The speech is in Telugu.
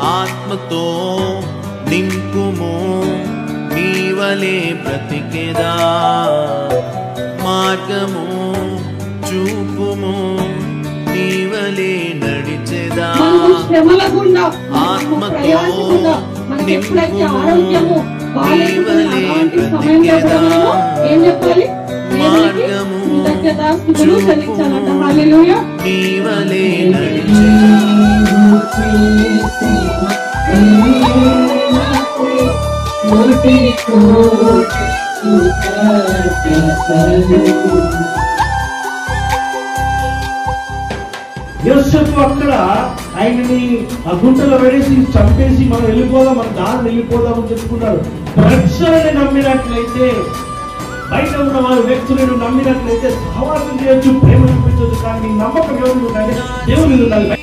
ఆత్మతో నింపుము, నీవలే బ్రతికెదా. మార్గము చూపుము, నీవలే నడిచెదా. ఆత్మతో నింపుము, నీవలే బ్రతికెదా. మార్గము చూపుము, నీవలే నడిచెదా. యోసేపు అక్కడ ఆయనని ఆ గుంటలో పడేసి చంపేసి మనం వెళ్ళిపోదాం, మన దారిని వెళ్ళిపోదాం అని చెప్పుకున్నాడు. రక్షణని నమ్మినట్లయితే, బయట ఉన్న వారి వ్యక్తులను నమ్మినట్లయితే సహవాసం చేయొచ్చు, ప్రేమ చూపించవచ్చు. కానీ నమ్మకం ఎవరు ఉండాలి? దేవుని ఉండాలి.